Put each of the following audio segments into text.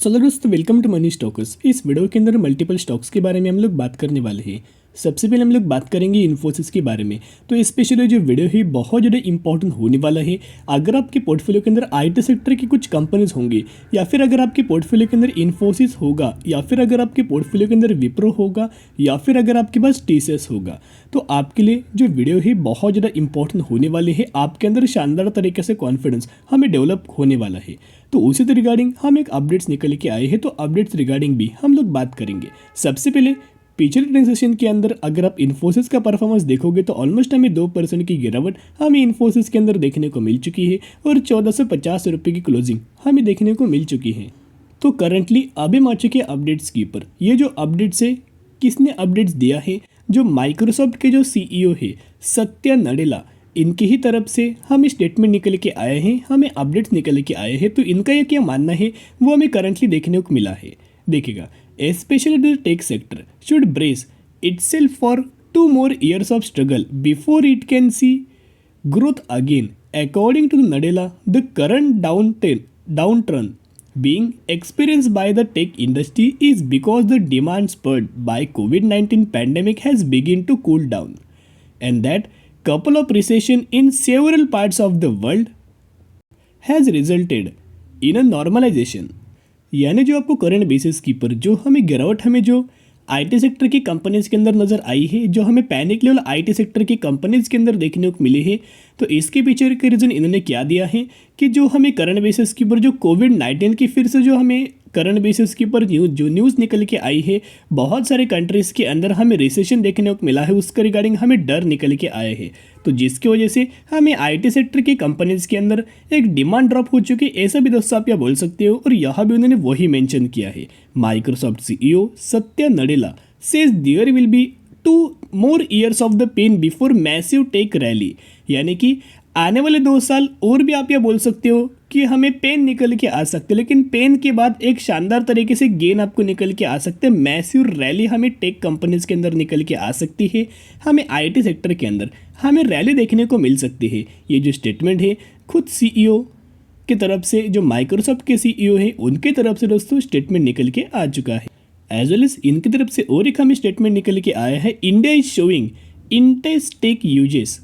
चलो दोस्तों, welcome to money stocks. इस वीडियो के अंदर मल्टीपल स्टॉक्स के बारे में हम लोग बात करने वाले हैं। सबसे पहले हम लोग बात करेंगे इन्फोसिस के बारे में। तो स्पेशली जो वीडियो है बहुत ज़्यादा इंपॉर्टेंट होने वाला है। अगर आपके पोर्टफोलियो के अंदर आईटी सेक्टर की कुछ कंपनीज होंगी, या फिर अगर आपके पोर्टफोलियो के अंदर इन्फोसिस होगा, या फिर अगर आपके पोर्टफोलियो के अंदर विप्रो होगा, या फिर अगर आपके पास टीसीएस होगा, तो आपके लिए जो वीडियो है बहुत ज़्यादा इंपॉर्टेंट होने वाली है। आपके अंदर शानदार तरीके से कॉन्फिडेंस हमें डेवलप होने वाला है। तो उसी के रिगार्डिंग हम एक अपडेट्स निकल के आए हैं, तो अपडेट्स रिगार्डिंग भी हम लोग बात करेंगे। सबसे पहले पिछले ट्रांजेक्शन के अंदर अगर आप इन्फोसिस का परफॉर्मेंस देखोगे तो ऑलमोस्ट हमें 2% की गिरावट हमें इन्फोसिस के अंदर देखने को मिल चुकी है और 1450 की क्लोजिंग हमें देखने को मिल चुकी है। तो करंटली अभी आ चुके अपडेट्स के ऊपर। ये जो अपडेट्स है, किसने अपडेट्स दिया है? जो माइक्रोसॉफ्ट के जो सीईओ है सत्या नडेला, इनकी ही तरफ से हमें स्टेटमेंट निकल के आए हैं, हमें अपडेट्स निकल के आए हैं। तो इनका ये क्या मानना है वो हमें करंटली देखने को मिला है। देखिएगा, specially the tech sector should brace itself for 2 more years of struggle before it can see growth again. According to Nadella, the current downturn being experienced by the tech industry is because the demand spurred by COVID-19 pandemic has begun to cool down, and that couple of recession in several parts of the world has resulted in a normalization. यानी जो आपको current basis की पर जो हमें गिरावट हमें जो आईटी सेक्टर की कंपनीज के अंदर नज़र आई है, जो हमें पैनिक लेवल आईटी सेक्टर की कंपनीज के अंदर देखने को मिले हैं, तो इसके पीछे के रीज़न इन्होंने क्या दिया है कि जो हमें करंट बेसिस के ऊपर जो कोविड-19 की फिर से जो हमें करंट बेसिस के ऊपर न्यूज़ निकल के आई है, बहुत सारे कंट्रीज़ के अंदर हमें रिसेशन देखने को मिला है, उसके रिगार्डिंग हमें डर निकल के आए हैं। तो जिसकी वजह से हमें आईटी सेक्टर की कंपनीज के अंदर एक डिमांड ड्रॉप हो चुकी है, ऐसा भी दोस्तों आप यह बोल सकते हो। और यहाँ भी उन्होंने वही मेंशन किया है। Microsoft CEO Satya Nadella says there will be 2 more years of the pain before massive tech rally, यानी कि आने वाले 2 साल और भी आप यह बोल सकते हो कि हमें पेन निकल के आ सकते हैं, लेकिन पेन के बाद एक शानदार तरीके से गेन आपको निकल के आ सकते हैं। मैसिव रैली हमें टेक कंपनीज के अंदर निकल के आ सकती है, हमें आईटी सेक्टर के अंदर हमें रैली देखने को मिल सकती है। ये जो स्टेटमेंट है खुद सीईओ की तरफ से, जो माइक्रोसॉफ्ट के सीईओ हैं उनकी तरफ से दोस्तों स्टेटमेंट निकल के आ चुका है। एज वेल एज इनकी तरफ से और एक हमें स्टेटमेंट निकल के आया है। India is showing intense tech uses,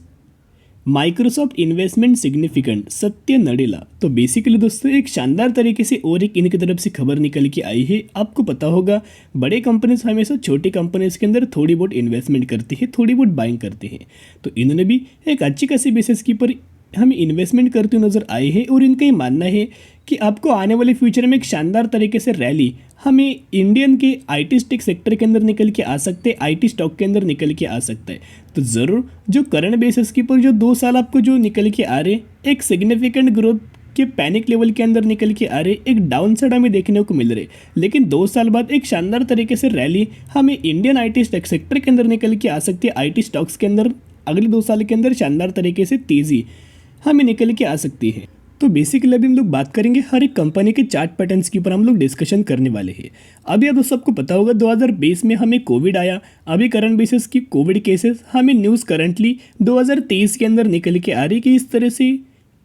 Microsoft investment significant, Satya Nadella. तो बेसिकली दोस्तों एक शानदार तरीके से और एक इनकी तरफ से खबर निकल के आई है। आपको पता होगा बड़े कंपनीज हमेशा छोटी कंपनीज के अंदर थोड़ी बहुत इन्वेस्टमेंट करती है, थोड़ी बहुत बाइंग करते हैं। तो इन्होंने भी एक अच्छी खासी बेसिस के ऊपर हमें इन्वेस्टमेंट करते हुए नजर आए हैं, और इनका ये मानना है कि आपको आने वाले फ्यूचर में एक शानदार तरीके से रैली हमें इंडियन के आईटी टेक सेक्टर के अंदर निकल के आ सकते हैं, आईटी स्टॉक के अंदर निकल के आ सकता है। तो ज़रूर जो करंट बेसिस के ऊपर जो 2 साल आपको जो निकल के आ रहे, एक सिग्निफिकेंट ग्रोथ के पैनिक लेवल के अंदर निकल के आ रहे, एक डाउन साइड हमें देखने को मिल रहे, लेकिन 2 साल बाद एक शानदार तरीके से रैली हमें इंडियन आईटी सेक्टर के अंदर निकल के आ सकती है। आईटी स्टॉक्स के अंदर अगले 2 साल के अंदर शानदार तरीके से तेज़ी हमें निकल के आ सकती है। तो बेसिकली अभी हम लोग बात करेंगे हर एक कंपनी के चार्ट पैटर्न्स के ऊपर हम लोग डिस्कशन करने वाले हैं। अभी अब सबको पता होगा 2020 में हमें कोविड आया। अभी करंट बेसिस की कोविड केसेस हमें न्यूज़ करंटली 2023 के अंदर निकल के आ रही कि इस तरह से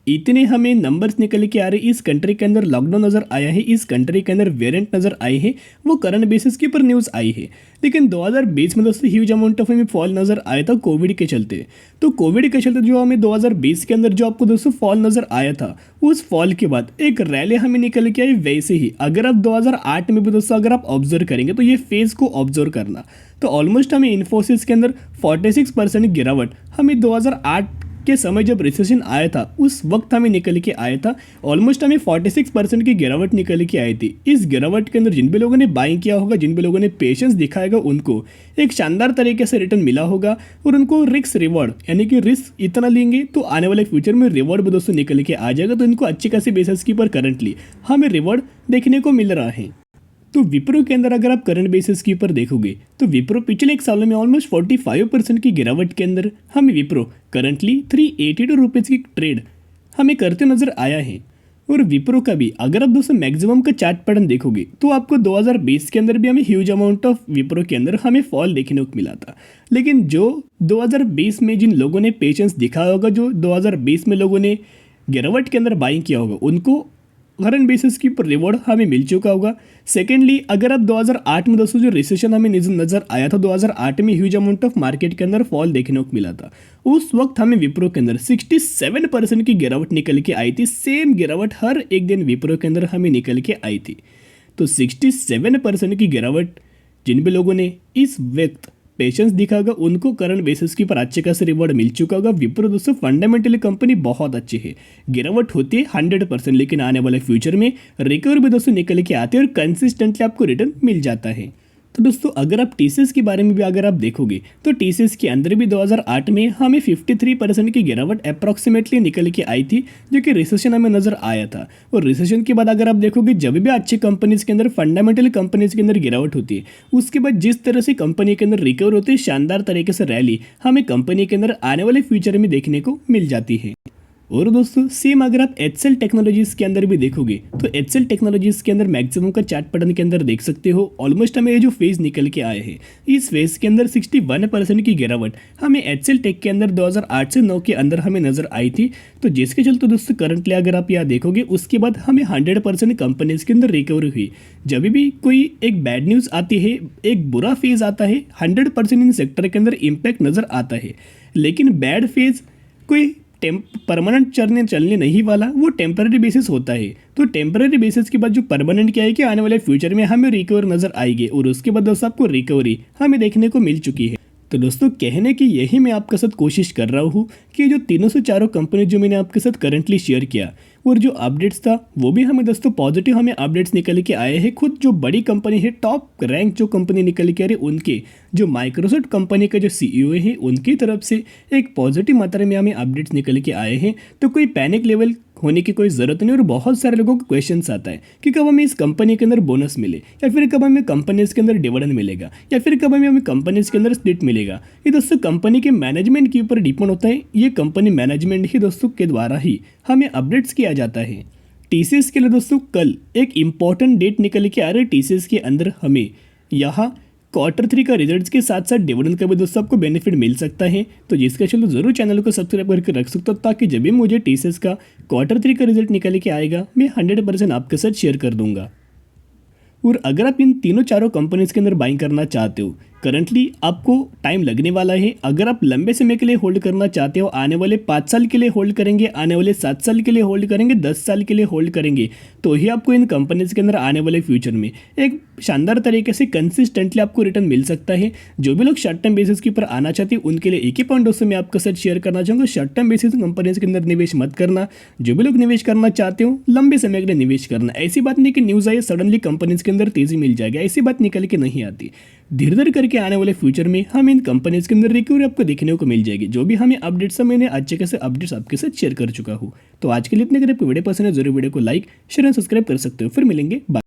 इतने हमें नंबर्स निकल के आ रहे, इस कंट्री के अंदर लॉकडाउन नज़र आया है, इस कंट्री के अंदर वेरिएंट नज़र आए हैं, वो करंट बेसिस के ऊपर न्यूज़ आई है। लेकिन 2020 में दोस्तों ह्यूज अमाउंट ऑफ हमें फॉल नज़र आया था कोविड के चलते। तो कोविड के चलते जो हमें 2020 के अंदर जो आपको दोस्तों फॉल नज़र आया था, उस फॉल के बाद एक रैली हमें निकल के आई। वैसे ही अगर आप 2008 में भी दोस्तों अगर आप ऑब्जर्व करेंगे तो ये फेज़ को ऑब्जर्व करना, तो ऑलमोस्ट हमें इन्फोसिस के अंदर 46% गिरावट हमें 2008 के समय जब रिसेशन आया था उस वक्त हमें निकल के आया था। ऑलमोस्ट हमें 46% की गिरावट निकल के आई थी। इस गिरावट के अंदर जिन भी लोगों ने बाइंग किया होगा, जिन भी लोगों ने पेशेंस दिखाएगा, उनको एक शानदार तरीके से रिटर्न मिला होगा, और उनको रिस्क रिवॉर्ड यानी कि रिस्क इतना लेंगे तो आने वाले फ्यूचर में रिवॉर्ड भी दोस्तों निकल के आ जाएगा। तो इनको अच्छी खासी बेसिस की पर करंटली हमें रिवॉर्ड देखने को मिल रहा है। तो विप्रो के अंदर अगर आप करंट बेसिस के ऊपर देखोगे तो विप्रो पिछले 1 सालों में ऑलमोस्ट 45% की गिरावट के अंदर हमें विप्रो करंटली 382 रुपीज़ की ट्रेड हमें करते नज़र आया है। और विप्रो का भी अगर आप दोस्तों मैक्सिमम का चार्ट पैटर्न देखोगे तो आपको 2020 के अंदर भी हमें ह्यूज अमाउंट ऑफ विप्रो के अंदर हमें फॉल देखने को मिला था। लेकिन जो 2020 में जिन लोगों ने पेशेंस दिखाया होगा, जो 2020 में लोगों ने गिरावट के अंदर बाइंग किया होगा, उनको करंट बेसिस के ऊपर रिवॉर्ड हमें मिल चुका होगा। सेकेंडली, अगर आप 2008 में दोस्तों जो रिसेशन हमें नजर आया था, 2008 में ह्यूज अमाउंट ऑफ मार्केट के अंदर फॉल देखने को मिला था। उस वक्त हमें विप्रो के अंदर 67% की गिरावट निकल के आई थी। सेम गिरावट हर एक दिन विप्रो के अंदर हमें निकल के आई थी। तो 67% की गिरावट जिन भी लोगों ने इस वक्त पेशेंस दिखा होगा उनको करंट बेसिस के ऊपर अच्छे खासा रिवॉर्ड मिल चुका होगा। विप्रो दोस्तों फंडामेंटली कंपनी बहुत अच्छी है, गिरावट होती है 100%, लेकिन आने वाले फ्यूचर में रिकवर भी दोस्तों निकल के आते हैं और कंसिस्टेंटली आपको रिटर्न मिल जाता है। तो दोस्तों अगर आप टीसीएस के बारे में भी अगर आप देखोगे तो टीसीएस के अंदर भी 2008 में हमें 53% की गिरावट अप्रॉक्सीमेटली निकल के आई थी, जो कि रिसेशन हमें नजर आया था। और रिसेशन के बाद अगर आप देखोगे जब भी अच्छी कंपनीज के अंदर फंडामेंटल कंपनीज के अंदर गिरावट होती है, उसके बाद जिस तरह से कंपनी के अंदर रिकवर होती है, शानदार तरीके से रैली हमें कंपनी के अंदर आने वाले फ्यूचर में देखने को मिल जाती है। और दोस्तों सेम अगर आप एचसेल टेक्नोलॉजीज के अंदर भी देखोगे तो एचसेल टेक्नोलॉजीज के अंदर मैक्सिमम का चार्ट पैटर्न के अंदर देख सकते हो, ऑलमोस्ट हमें ये जो फेज निकल के आए हैं, इस फेज के अंदर 61% की गिरावट हमें एचसेल टेक के अंदर 2008 से 9 के अंदर हमें नजर आई थी। तो जिसके चलते दोस्तों करंटली अगर आप यहाँ देखोगे उसके बाद हमें 100% कंपनीज के अंदर रिकवरी हुई। जब भी कोई एक बैड न्यूज़ आती है, एक बुरा फेज आता है, 100% इन सेक्टर के अंदर इम्पैक्ट नजर आता है। लेकिन बैड फेज कोई परमानेंट चलने नहीं वाला, वो टेम्पररी बेसिस होता है। तो टेम्पररी बेसिस के बाद जो परमानेंट क्या है कि आने वाले फ्यूचर में हमें रिकवर नजर आएगी और उसके बाद दोस्तों आपको रिकवरी हमें देखने को मिल चुकी है। तो दोस्तों कहने की यही मैं आपके साथ कोशिश कर रहा हूँ कि जो तीनों से चारों कंपनी जो मैंने आपके साथ करंटली शेयर किया और जो अपडेट्स था वो भी हमें दोस्तों पॉजिटिव हमें अपडेट्स निकल के आए हैं। खुद जो बड़ी कंपनी है, टॉप रैंक जो कंपनी निकल के आ रही है, उनके जो माइक्रोसॉफ्ट कंपनी का जो सीईओ है उनकी तरफ से एक पॉजिटिव मात्रा में हमें अपडेट्स निकल के आए हैं। तो कोई पैनिक लेवल होने की कोई ज़रूरत नहीं। और बहुत सारे लोगों को क्वेश्चंस आता है कि कब हमें इस कंपनी के अंदर बोनस मिले, या फिर कब हमें कंपनीज के अंदर डिविडेंड मिलेगा, या फिर कब हमें कंपनीज के अंदर स्प्लिट मिलेगा। ये दोस्तों कंपनी के मैनेजमेंट के ऊपर डिपेंड होता है। ये कंपनी मैनेजमेंट ही दोस्तों के द्वारा ही हमें अपडेट्स किया जाता है। टीसीएस के लिए दोस्तों कल एक इंपॉर्टेंट डेट निकल के आ रही है। टीसीएस के अंदर हमें यहाँ Q3 का रिजल्ट्स के साथ साथ डिविडेंड का भी दोस्तों आपको बेनिफिट मिल सकता है। तो जिसका चलो जरूर चैनल को सब्सक्राइब करके रख सकते हो, ताकि जब भी मुझे टीसीएस का Q3 का रिजल्ट निकल के आएगा मैं 100% आपके साथ शेयर कर दूंगा। और अगर आप इन तीनों चारों कंपनीज के अंदर बाइंग करना चाहते हो, करंटली आपको टाइम लगने वाला है। अगर आप लंबे समय के लिए होल्ड करना चाहते हो, आने वाले 5 साल के लिए होल्ड करेंगे, आने वाले 7 साल के लिए होल्ड करेंगे, 10 साल के लिए होल्ड करेंगे, तो ही आपको इन कंपनीज के अंदर आने वाले फ्यूचर में एक शानदार तरीके से कंसिस्टेंटली आपको रिटर्न मिल सकता है। जो भी लोग शॉर्ट टर्म बेसिस के ऊपर आना चाहते हैं उनके लिए एक ही पॉइंट दोस्तों मैं आपके साथ शेयर करना चाहूँगा, शॉर्ट टर्म बेसिस कंपनीज के अंदर निवेश मत करना। जो भी लोग निवेश करना चाहते हो लंबे समय के लिए निवेश करना। ऐसी बात नहीं कि न्यूज़ आई सडनली कंपनीज के अंदर तेजी मिल जाएगी, ऐसी बात निकल के नहीं आती। धीरे धीरे करके आने वाले फ्यूचर में हम इन कंपनीज के अंदर रिकवरी आपको देखने को मिल जाएगी। जो भी हमें अपडेट्स है मैंने अच्छे खासे अपडेट्स आपके साथ शेयर कर चुका हूँ। तो आज के लिए इतने, अगर आपको वीडियो पसंद है जरूर वीडियो को लाइक शेयर एंड सब्सक्राइब कर सकते हो। फिर मिलेंगे बाय।